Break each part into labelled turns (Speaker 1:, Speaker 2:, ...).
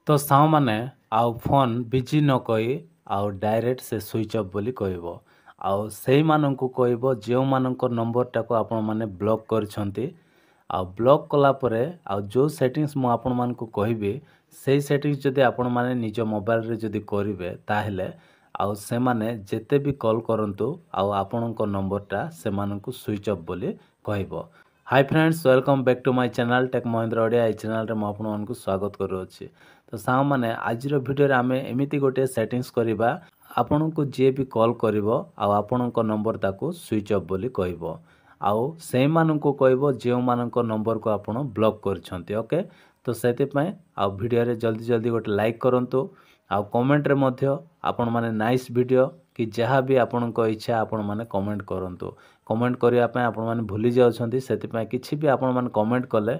Speaker 1: तो सामने आउ फोन बिजी न कही आउ डायरेक्ट से स्विच ऑफ बोली कहबो आउ सेही माननकु कहबो जेउ माननक नंबर टाको आपण माने ब्लॉक करछंती आउ ब्लॉक कला परे आउ जो सेटिंग्स मु आपण मानकु कहबी सेही सेटिंग्स जदि आपण माने निज मोबाइल रे जदि करिवे ताहेले आउ से माने जेते भी कॉल करंतु आउ आपणक नंबरटा से माननकु स्विच ऑफ बोली कहबो। Hi friends, welcome back to my channel tech Mahindra Odia. ए चैनल रे म आपण मानकु स्वागत करूछि। तो साउ माने आजिर वीडियो रे आमे एमिति गोटे सेटिंग्स करिबा आपणको जे भी कॉल करिवो आ आपणको नंबर ताको स्विच ऑफ बोली कहबो आउ सेही माननकु कहबो जेउ माननको नंबर को आपण ब्लॉक करछंती। ओके, तो सेति पय आ वीडियो रे जल्दी जल्दी गोटे लाइक करंतु आ कमेंट रे मध्य आपण माने नाइस वीडियो कि जहाँ भी आपणको इच्छा आपण माने कमेंट करंतु। कमेंट करिया पय आपण माने भूली जाउछंती, सेति पय किछि भी आपण माने कमेंट कले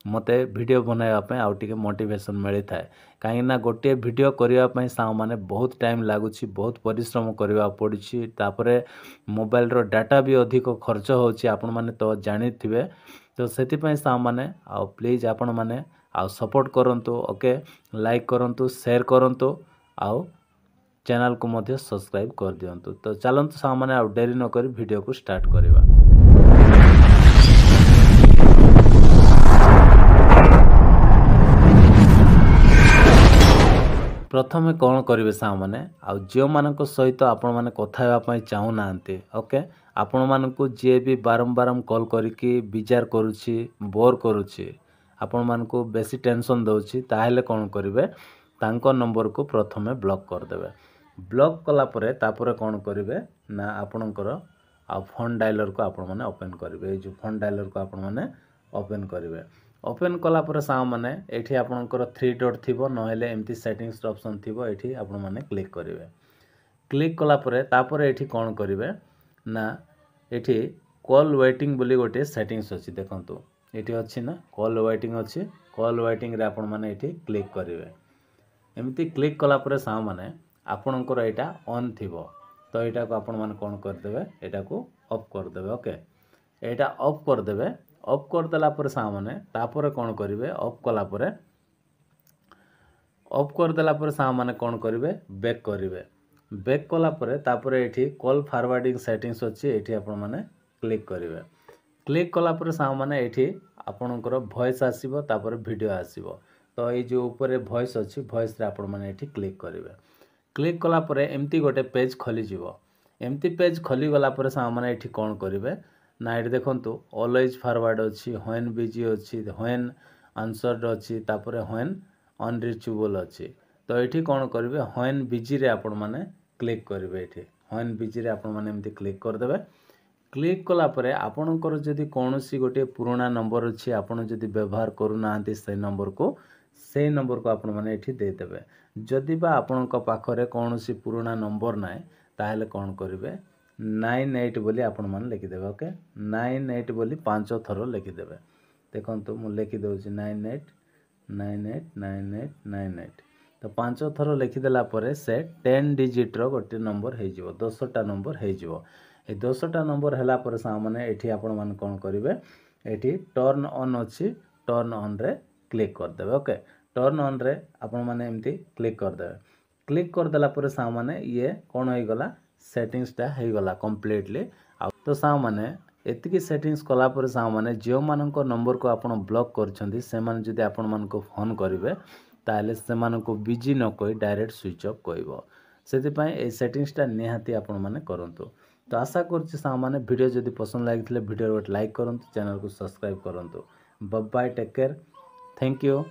Speaker 1: मते वीडियो बनाइबा पय आउ टिके मोटिवेशन मिली थाए। काहे ना गोटे वीडियो करिया पय सा माने बहुत टाइम लागुछि, बहुत परिश्रम करिवा पड़ुछि, तापरे मोबाइल रो डाटा भी अधिक खर्च होछि आपण माने तो जानिथिबे। तो सेति पय सा माने आउ प्लीज आपण माने आउ सपोर्ट करंतु। ओके, लाइक करंतु, शेयर करंतु आउ चैनल को मध्य सब्सक्राइब कर दियंतु। तो चलंतु सा माने आउ देरी न करी वीडियो को स्टार्ट करिवा। प्रथमे कौन करेंगे सा मैंने आउ जो मानक सहित आपण मैंने कथा होगा चाहू ना। ओके, आपण मानक जी भी बारंबार कॉल करके विजार करुच्ची, बोर करुच्ची, आपण मानक बेसी टेंशन दउची, ताहेले कौन करेंगे तांको नंबर को प्रथमे ब्लॉक करदेवे। ब्लॉक कला परे तापरे कौन करेंगे ना आपणकर आ फोन डायलर को आपण मैंने ओपन करेंगे। जो फोन डायलर को आपण मैंने ओपन करेंगे। ओपन कला परे सा माने एठी आपणकर 3 डॉट थिबो, नहेले एमती सेटिंग्स ऑप्शन थिबो, एठी आपण माने क्लिक करेंगे। क्लिक कला परे तापरे एठी कौन करेंगे ना एठी कॉल वेटिंग बोली गोटे सेटिंग्स अछि। देखंतु एठी अछि ना कॉल वेटिंग अछि। कॉल वेटिंग रे आपण माने एठी क्लिक करेंगे। एमती क्लिक कला परे सा माने आपणकर एटा ऑन थिबो, तो एटा को आपण माने कोन कर देबे, एटा को ऑफ कर देबे। ओके, एटा ऑफ कर देबे। ऑफ कर देला पर सा माने तापर कोन करिवे, ऑफ कला पर ऑफ कर देला पर सा माने कोन करिवे, बैक करिवे। बैक कला पर तापर एठी कॉल फॉरवर्डिंग सेटिंग्स अछि, एठी आपण माने क्लिक करिवे। क्लिक कला पर सा माने एठी आपणकर वॉइस आसीबो, तापर वीडियो आसीबो। तो ए जो ऊपर वॉइस अछि, वॉइस रे आपण माने एठी क्लिक करिवे। क्लिक कला पर एमती गोटे पेज खोली जीवो। एमती पेज खोली गला पर सा माने एठी कोन करिवे ना एठी देखंतु ऑलवेज फॉरवर्ड अछि, व्हेन बिजी अछि, व्हेन आंसर्ड अछि, तापर व्हेन अनरीचेबल अछि। तो एठी कोन करिवे व्हेन बिजी रे आपण माने क्लिक करिवे। एठी व्हेन बिजी रे आपण माने एमती क्लिक कर देबे। क्लिक कला परे आपणकर जदि कोनोसी गोटे पुराना नंबर अछि, आपण जदि व्यवहार करू नाहंती से नंबर को आपण माने एठी दे देबे। जदि बा आपणक पाखरे कोनोसी पुराना नंबर नाय, ताहेले कोन करिवे 98 बोली आपण माने लिखि देबे। ओके, 98 बोली 5 थरो लिखि देबे। देखंतु मु लिखि दउछि 98 98 98 98। तो 5 थरो लिखि देला परे से 10 डिजिट रो गोटे नंबर हे जिवो, 10टा नंबर हे जिवो। ए 10टा नंबर हैला पर सा माने एठी आपण माने कोन करिवे, एठी टर्न ऑन अछि, टर्न ऑन रे क्लिक कर देबे। ओके, टर्न ऑन रे आपण माने एमती क्लिक कर देबे। क्लिक कर देला पर सा माने ये कोन होई गला, सेटिंग्स टा हे गला कंप्लीटली। तो सा माने एतिकी सेटिंग्स कला पर सा माने जो मानक नंबर को आपण ब्लॉक करछंती से माने जदि आपण मानको फोन करिवे ताले से मानको बिजी न कोई डायरेक्ट स्विच ऑफ कहबो। सेति पय ए सेटिंग्स टा निहाती आपण माने करंतु। तो आशा करछि सा माने वीडियो जदि पसंद लागिथिले वीडियो को लाइक करंतु, चैनल को सब्सक्राइब करंतु। Bye bye, take care, thank you.